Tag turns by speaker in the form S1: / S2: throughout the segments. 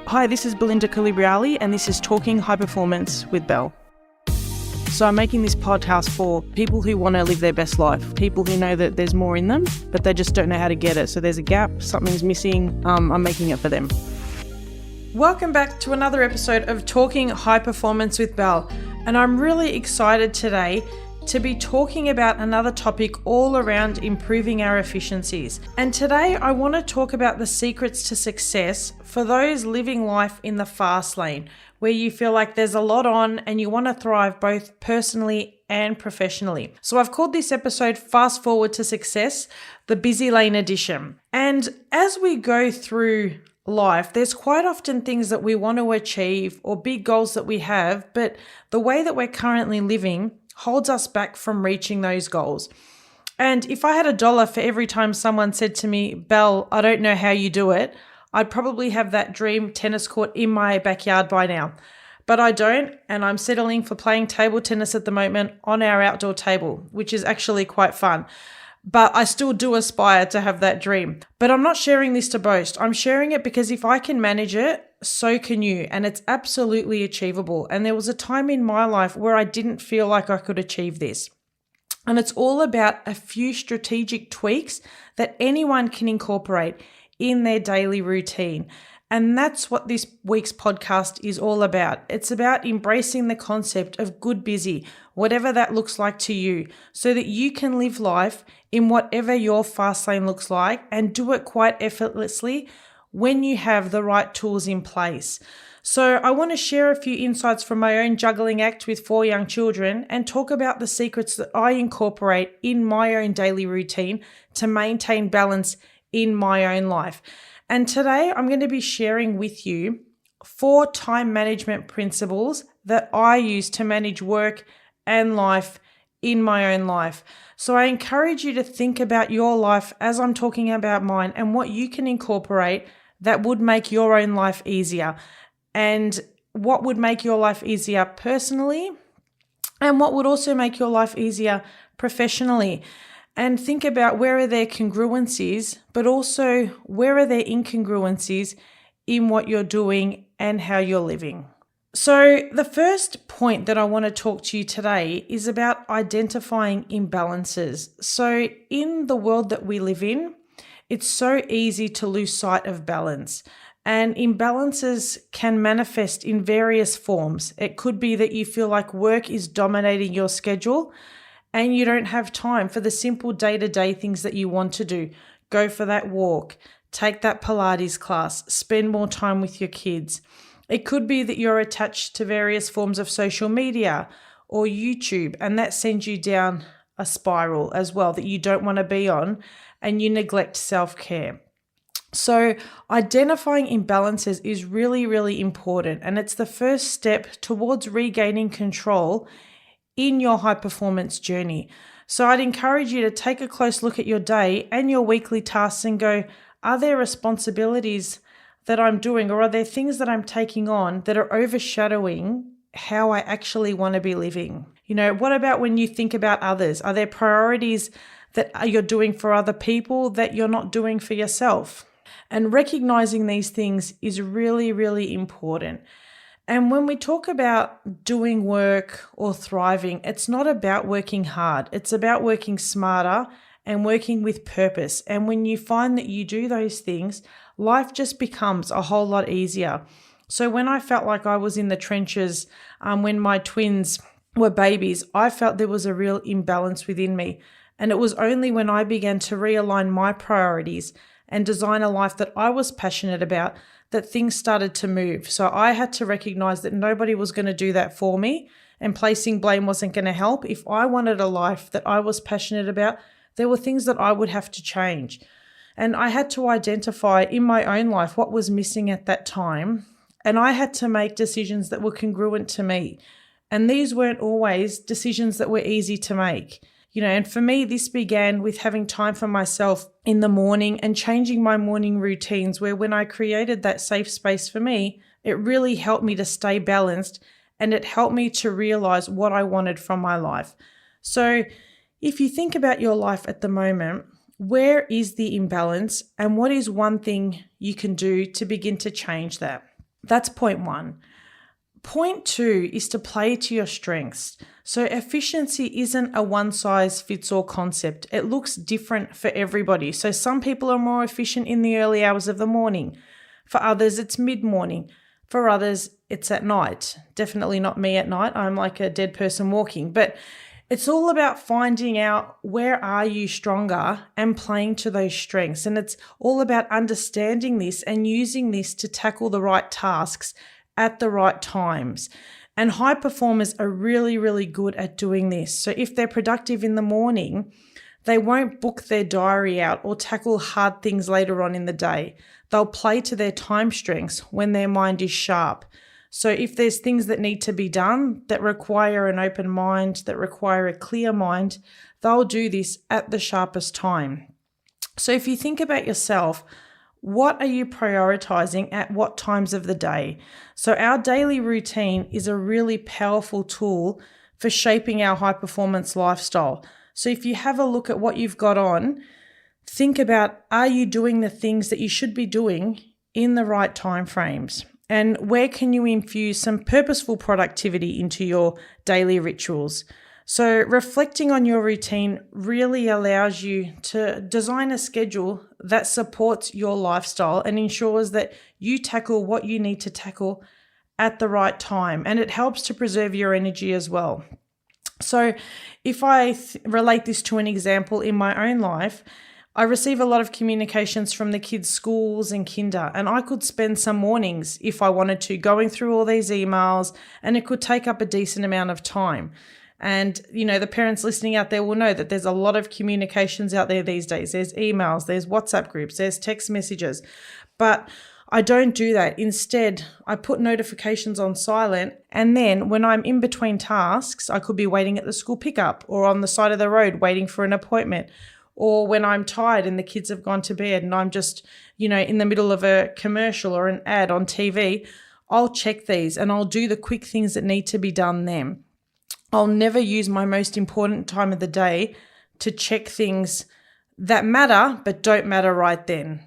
S1: Hi, this is Belinda Colubriale and this is Talking High Performance with Belle. So I'm making this podcast for people who want to live their best life, people who know that there's more in them, but they just don't know how to get it. So there's a gap, something's missing, I'm making it for them. Welcome back to another episode of Talking High Performance with Belle. And I'm really excited today to be talking about another topic all around improving our efficiencies. And today I want to talk about the secrets to success for those living life in the fast lane, where you feel like there's a lot on and you want to thrive both personally and professionally. So I've called this episode Fast Forward to Success, the Busy Lane Edition. And as we go through life, there's quite often things that we want to achieve or big goals that we have, but the way that we're currently living holds us back from reaching those goals. And if I had $1 for every time someone said to me, Belle, I don't know how you do it, I'd probably have that dream tennis court in my backyard by now. But I don't, and I'm settling for playing table tennis at the moment on our outdoor table, which is actually quite fun. But I still do aspire to have that dream. But I'm not sharing this to boast. I'm sharing it because if I can manage it, so can you. And it's absolutely achievable. And there was a time in my life where I didn't feel like I could achieve this. And it's all about a few strategic tweaks that anyone can incorporate in their daily routine. And that's what this week's podcast is all about. It's about embracing the concept of good busy, whatever that looks like to you, so that you can live life in whatever your fast lane looks like and do it quite effortlessly when you have the right tools in place. So I want to share a few insights from my own juggling act with 4 young children and talk about the secrets that I incorporate in my own daily routine to maintain balance in my own life. And today I'm going to be sharing with you 4 time management principles that I use to manage work and life in my own life. So I encourage you to think about your life as I'm talking about mine and what you can incorporate that would make your own life easier, and what would make your life easier personally and what would also make your life easier professionally. And think about where are there congruencies, but also where are there incongruencies in what you're doing and how you're living. So the first point that I want to talk to you today is about identifying imbalances. So in the world that we live in, it's so easy to lose sight of balance. And imbalances can manifest in various forms. It could be that you feel like work is dominating your schedule and you don't have time for the simple day-to-day things that you want to do. Go for that walk, take that Pilates class, spend more time with your kids. It could be that you're attached to various forms of social media or YouTube, and that sends you down a spiral as well that you don't want to be on, and you neglect self-care. So identifying imbalances is really, really important, and it's the first step towards regaining control in your high performance journey. So I'd encourage you to take a close look at your day and your weekly tasks and go, are there responsibilities that I'm doing, or are there things that I'm taking on that are overshadowing how I actually want to be living? You know, what about when you think about others? Are there priorities that you're doing for other people that you're not doing for yourself? And recognizing these things is really, really important. And when we talk about doing work or thriving, it's not about working hard. It's about working smarter and working with purpose. And when you find that you do those things, life just becomes a whole lot easier. So when I felt like I was in the trenches, when my twins were babies, I felt there was a real imbalance within me. And it was only when I began to realign my priorities and design a life that I was passionate about that things started to move. So I had to recognize that nobody was going to do that for me, and placing blame wasn't going to help. If I wanted a life that I was passionate about, there were things that I would have to change. And I had to identify in my own life what was missing at that time. And I had to make decisions that were congruent to me. And these weren't always decisions that were easy to make. You know, and for me, this began with having time for myself in the morning and changing my morning routines, where when I created that safe space for me, it really helped me to stay balanced, and it helped me to realize what I wanted from my life. So if you think about your life at the moment, where is the imbalance and what is one thing you can do to begin to change that? That's point one. Point two is to play to your strengths. So efficiency isn't a one size fits all concept. It looks different for everybody. So some people are more efficient in the early hours of the morning. For others, it's mid-morning. For others, it's at night. Definitely not me at night. I'm like a dead person walking. But it's all about finding out where are you stronger and playing to those strengths. And it's all about understanding this and using this to tackle the right tasks at the right times. And high performers are really, really good at doing this. So if they're productive in the morning, they won't book their diary out or tackle hard things later on in the day. They'll play to their time strengths when their mind is sharp. So if there's things that need to be done that require an open mind, that require a clear mind, they'll do this at the sharpest time. So if you think about yourself, what are you prioritizing at what times of the day? So our daily routine is a really powerful tool for shaping our high performance lifestyle. So if you have a look at what you've got on, think about, are you doing the things that you should be doing in the right time frames? And where can you infuse some purposeful productivity into your daily rituals? So reflecting on your routine really allows you to design a schedule that supports your lifestyle and ensures that you tackle what you need to tackle at the right time. And it helps to preserve your energy as well. So if I relate this to an example in my own life, I receive a lot of communications from the kids' schools and kinder, and I could spend some mornings, if I wanted to, going through all these emails, and it could take up a decent amount of time. And, the parents listening out there will know that there's a lot of communications out there these days. There's emails, there's WhatsApp groups, there's text messages. But I don't do that. Instead, I put notifications on silent. And then when I'm in between tasks, I could be waiting at the school pickup or on the side of the road waiting for an appointment. Or when I'm tired and the kids have gone to bed and I'm just, in the middle of a commercial or an ad on TV, I'll check these and I'll do the quick things that need to be done then. I'll never use my most important time of the day to check things that matter but don't matter right then,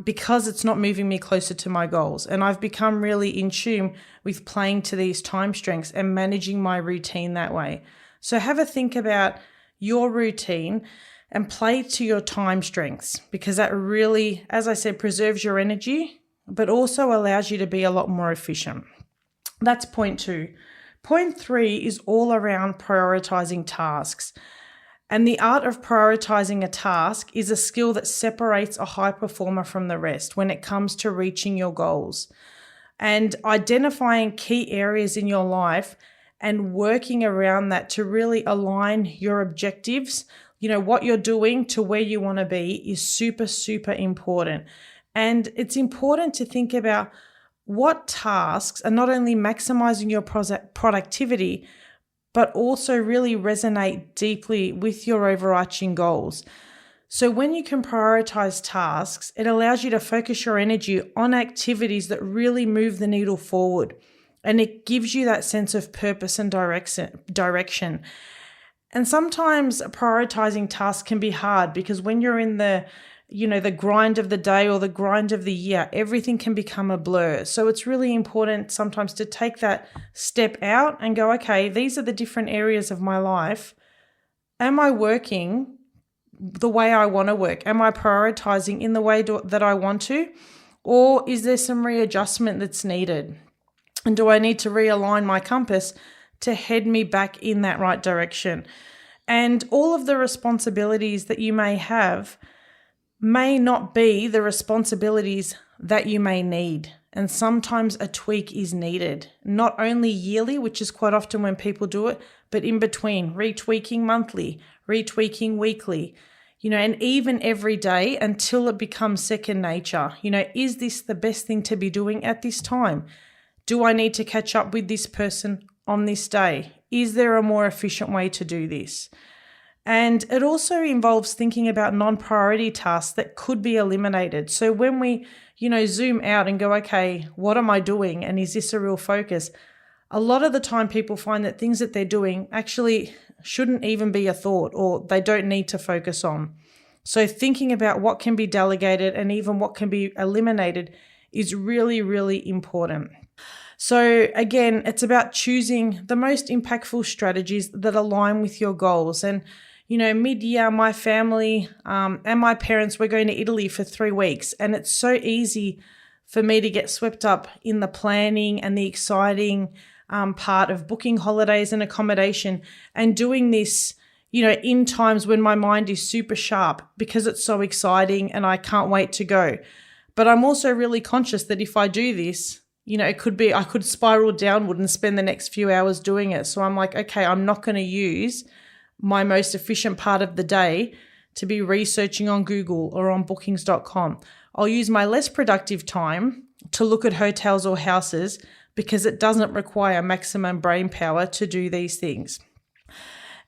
S1: because it's not moving me closer to my goals. And I've become really in tune with playing to these time strengths and managing my routine that way. So have a think about your routine and play to your time strengths, because that really, as I said, preserves your energy, but also allows you to be a lot more efficient. That's point two. Point three is all around prioritizing tasks. And the art of prioritizing a task is a skill that separates a high performer from the rest when it comes to reaching your goals. And identifying key areas in your life and working around that to really align your objectives, what you're doing to where you want to be, is super, super important. And it's important to think about what tasks are not only maximizing your productivity, but also really resonate deeply with your overarching goals. So when you can prioritize tasks, it allows you to focus your energy on activities that really move the needle forward. And it gives you that sense of purpose and direction. And sometimes prioritizing tasks can be hard, because when you're in the grind of the day or the grind of the year, everything can become a blur. So it's really important sometimes to take that step out and go, okay, these are the different areas of my life. Am I working the way I want to work? Am I prioritizing in the way that I want to? Or is there some readjustment that's needed? And do I need to realign my compass to head me back in that right direction? And all of the responsibilities that you may have may not be the responsibilities that you may need. And sometimes a tweak is needed, not only yearly, which is quite often when people do it, but in between, retweaking monthly, retweaking weekly, and even every day until it becomes second nature. Is this the best thing to be doing at this time? Do I need to catch up with this person on this day? Is there a more efficient way to do this? And it also involves thinking about non-priority tasks that could be eliminated. So when we, zoom out and go, okay, what am I doing? And is this a real focus? A lot of the time people find that things that they're doing actually shouldn't even be a thought, or they don't need to focus on. So thinking about what can be delegated and even what can be eliminated is really, really important. So again, it's about choosing the most impactful strategies that align with your goals. And, mid-year, my family and my parents were going to Italy for 3 weeks. And it's so easy for me to get swept up in the planning and the exciting part of booking holidays and accommodation and doing this, in times when my mind is super sharp because it's so exciting and I can't wait to go. But I'm also really conscious that if I do this, I could spiral downward and spend the next few hours doing it. So I'm like, okay, I'm not going to use my most efficient part of the day to be researching on Google or on bookings.com. I'll use my less productive time to look at hotels or houses because it doesn't require maximum brain power to do these things.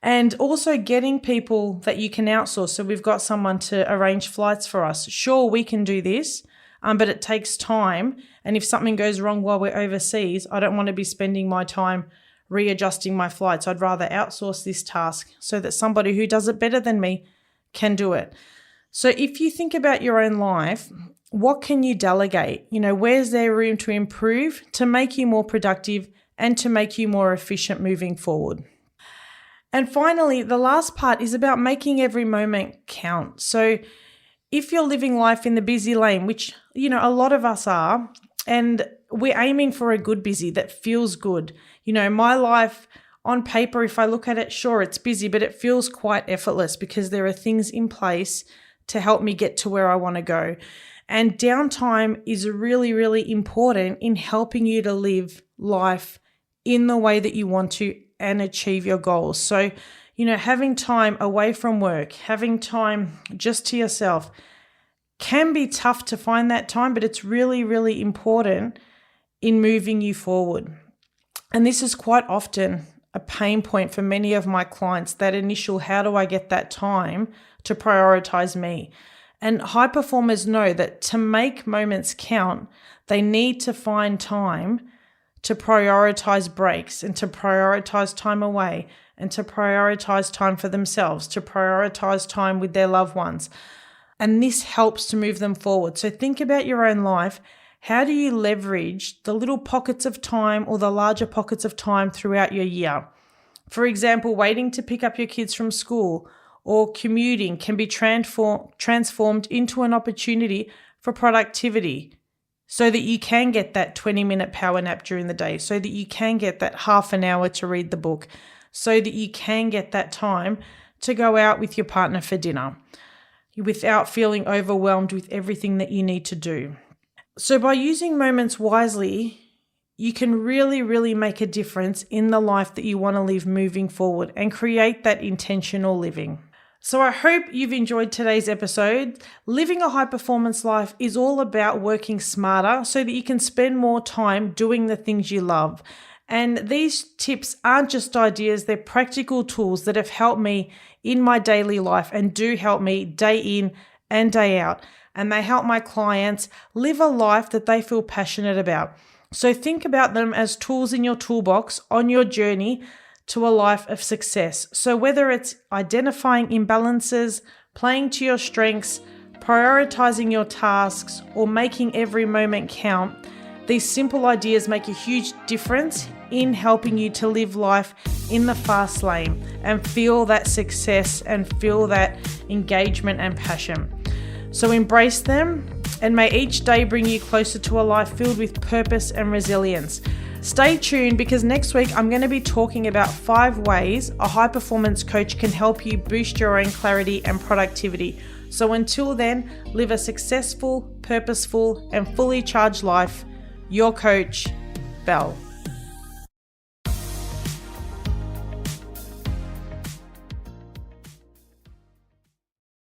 S1: And also getting people that you can outsource. So we've got someone to arrange flights for us. Sure, we can do this, but it takes time. And if something goes wrong while we're overseas, I don't want to be spending my time readjusting my flights. I'd rather outsource this task so that somebody who does it better than me can do it. So if you think about your own life, what can you delegate? Where's there room to improve, to make you more productive and to make you more efficient moving forward? And finally, the last part is about making every moment count. So if you're living life in the busy lane, which, a lot of us are, and we're aiming for a good busy that feels good. My life on paper, if I look at it, sure, it's busy, but it feels quite effortless because there are things in place to help me get to where I want to go. And downtime is really, really important in helping you to live life in the way that you want to and achieve your goals. So, having time away from work, having time just to yourself can be tough to find that time, but it's really, really important in moving you forward. And this is quite often a pain point for many of my clients, that initial, how do I get that time to prioritize me? And high performers know that to make moments count, they need to find time to prioritize breaks and to prioritize time away and to prioritize time for themselves, to prioritize time with their loved ones. And this helps to move them forward. So think about your own life. How do you leverage the little pockets of time or the larger pockets of time throughout your year? For example, waiting to pick up your kids from school or commuting can be transformed into an opportunity for productivity so that you can get that 20-minute power nap during the day, so that you can get that half an hour to read the book, so that you can get that time to go out with your partner for dinner without feeling overwhelmed with everything that you need to do. So by using moments wisely, you can really, really make a difference in the life that you want to live moving forward and create that intentional living. So I hope you've enjoyed today's episode. Living a high performance life is all about working smarter so that you can spend more time doing the things you love. And these tips aren't just ideas, they're practical tools that have helped me in my daily life and do help me day in and day out. And they help my clients live a life that they feel passionate about. So think about them as tools in your toolbox on your journey to a life of success. So whether it's identifying imbalances, playing to your strengths, prioritizing your tasks, or making every moment count, these simple ideas make a huge difference in helping you to live life in the fast lane and feel that success and feel that engagement and passion. So embrace them, and may each day bring you closer to a life filled with purpose and resilience. Stay tuned, because next week I'm going to be talking about 5 ways a high performance coach can help you boost your own clarity and productivity. So until then, live a successful, purposeful, and fully charged life. Your coach, Belle.